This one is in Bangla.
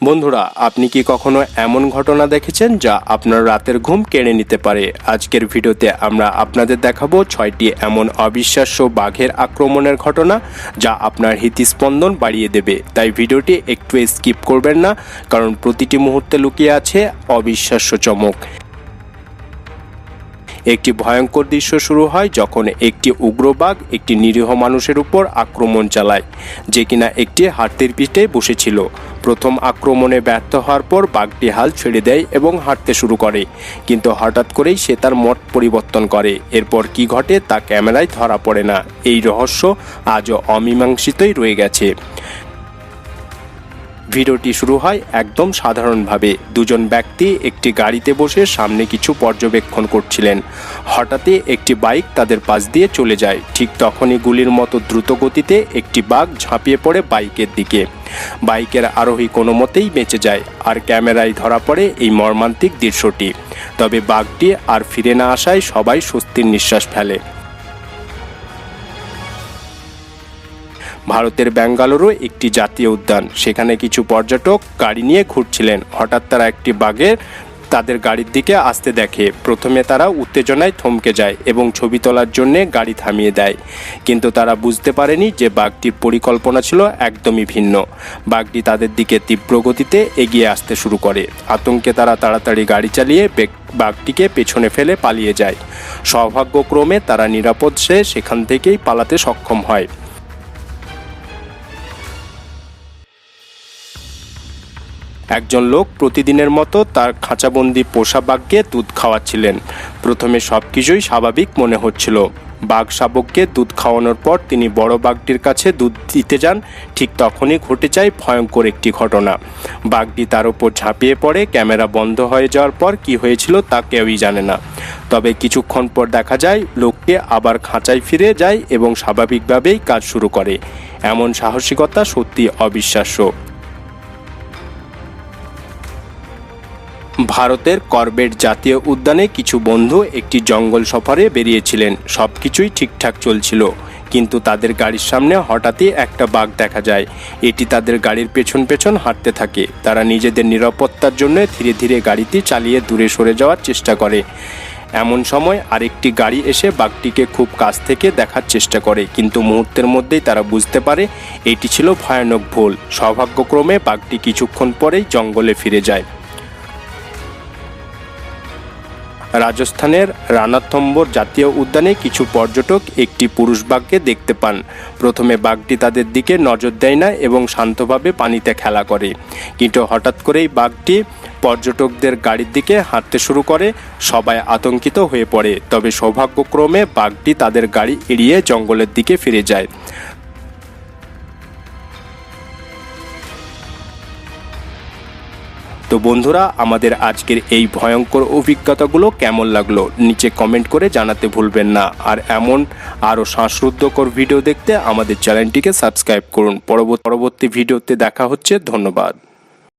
বন্ধুরা, আপনি কি কখনো এমন ঘটনা দেখেছেন যা আপনার রাতের ঘুম কেড়ে নিতে পারে? আজকের ভিডিওতে আমরা আপনাদের দেখাবো 6টি এমন অবিশ্বাস্য বাঘের আক্রমণের ঘটনা যা আপনার হৃদস্পন্দন বাড়িয়ে দেবে। তাই ভিডিওটি একটু স্কিপ করবেন না, কারণ প্রতিটি মুহূর্তে লুকিয়ে আছে অবিশ্বাস্য চমক। একটি ভয়ঙ্কর দৃশ্য শুরু হয় যখন একটি উগ্র বাঘ একটি নিরীহ মানুষের উপর আক্রমণ চালায়, যে কিনা একটি হাতির পিঠে বসেছিল। প্রথম আক্রমণে ব্যর্থ হওয়ার পর বাঘটি হাল ছেড়ে দেয় এবং হাঁটতে শুরু করে, কিন্তু হঠাৎ করেই সে তার মত পরিবর্তন করে। এরপর কি ঘটে তা ক্যামেরায় ধরা পড়ে না। এই রহস্য আজও অমীমাংসিতই রয়ে গেছে। ভিডিওটি শুরু হয় একদম সাধারণভাবে। দুজন ব্যক্তি একটি গাড়িতে বসে সামনে কিছু পর্যবেক্ষণ করছিলেন। হঠাৎই একটি বাইক তাদের পাশ দিয়ে চলে যায়। ঠিক তখনই গুলির মতো দ্রুত গতিতে একটি বাঘ ঝাঁপিয়ে পড়ে বাইকের দিকে। বাইকের আরোহী কোনো মতেই বেঁচে যায়, আর ক্যামেরায় ধরা পড়ে এই মর্মান্তিক দৃশ্যটি। তবে বাঘটি আর ফিরে না আসায় সবাই স্বস্তির নিঃশ্বাস ফেলে। ভারতের বেঙ্গালুরু একটি জাতীয় উদ্যান। সেখানে কিছু পর্যটক গাড়ি নিয়ে ঘুরছিলেন। হঠাৎ তারা একটি বাঘের তাদের গাড়ির দিকে আসতে দেখে। প্রথমে তারা উত্তেজনায় থমকে যায় এবং ছবি তোলার জন্যে গাড়ি থামিয়ে দেয়, কিন্তু তারা বুঝতে পারেনি যে বাঘটির পরিকল্পনা ছিল একদমই ভিন্ন। বাঘটি তাদের দিকে তীব্র গতিতে এগিয়ে আসতে শুরু করে। আতঙ্কে তারা তাড়াতাড়ি গাড়ি চালিয়ে বাঘটিকে পেছনে ফেলে পালিয়ে যায়। সৌভাগ্যক্রমে তারা নিরাপদে সেখান থেকেই পালাতে সক্ষম হয়। একজন লোক প্রতিদিনের মতো তার খাঁচাবন্দি পোষা বাঘকে দুধ খাওয়াচ্ছিলেন। প্রথমে সবকিছুই স্বাভাবিক মনে হচ্ছিল। বাঘ শাবককে দুধ খাওয়ানোর পর তিনি বড় বাঘটির কাছে দুধ দিতে যান। ঠিক তখনই ঘটে যায় ভয়ঙ্কর একটি ঘটনা। বাঘটি তার উপর ঝাঁপিয়ে পড়ে। ক্যামেরা বন্ধ হয়ে যাওয়ার পর কি হয়েছিল তা কেউই জানে না। তবে কিছুক্ষণ পর দেখা যায় লোকটি আবার খাঁচায় ফিরে যায় এবং স্বাভাবিকভাবেই কাজ শুরু করে। এমন সাহসিকতা সত্যি অবিশ্বাস্য। ভারতের করবেট জাতীয় উদ্যানে কিছু বন্ধু একটি জঙ্গল সফরে বেরিয়েছিলেন। সবকিছুই ঠিকঠাক চলছিল, কিন্তু তাদের গাড়ির সামনে হঠাৎই একটা বাঘ দেখা যায়। এটি তাদের গাড়ির পেছন পেছন হাঁটতে থাকে। তারা নিজেদের নিরাপত্তার জন্য ধীরে ধীরে গাড়িটি চালিয়ে দূরে সরে যাওয়ার চেষ্টা করে। এমন সময় আরেকটি গাড়ি এসে বাঘটিকে খুব কাছ থেকে দেখার চেষ্টা করে, কিন্তু মুহূর্তের মধ্যেই তারা বুঝতে পারে এটি ছিল ভয়ানক ভুল। সৌভাগ্যক্রমে বাঘটি কিছুক্ষণ পরেই জঙ্গলে ফিরে যায়। রাজস্থানের রানাথম্বর জাতীয় উদ্যানে কিছু পর্যটক একটি পুরুষ বাঘকে দেখতে পান। প্রথমে বাঘটি তাদের দিকে নজর দেয় না এবং শান্তভাবে পানিতে খেলা করে, কিন্তু হঠাৎ করেই বাঘটি পর্যটকদের গাড়ির দিকে হাঁটতে শুরু করে। সবাই আতঙ্কিত হয়ে পড়ে। তবে সৌভাগ্যক্রমে বাঘটি তাদের গাড়ি এড়িয়ে জঙ্গলের দিকে ফিরে যায়। তো বন্ধুরা, আমাদের আজকের এই ভয়ঙ্কর অভিজ্ঞতাগুলো কেমন লাগলো নিচে কমেন্ট করে জানাতে ভুলবেন না। আর এমন আরও শ্বাসরুদ্ধকর ভিডিও দেখতে আমাদের চ্যানেলটিকে সাবস্ক্রাইব করুন। পরবর্তী ভিডিওতে দেখা হচ্ছে। ধন্যবাদ।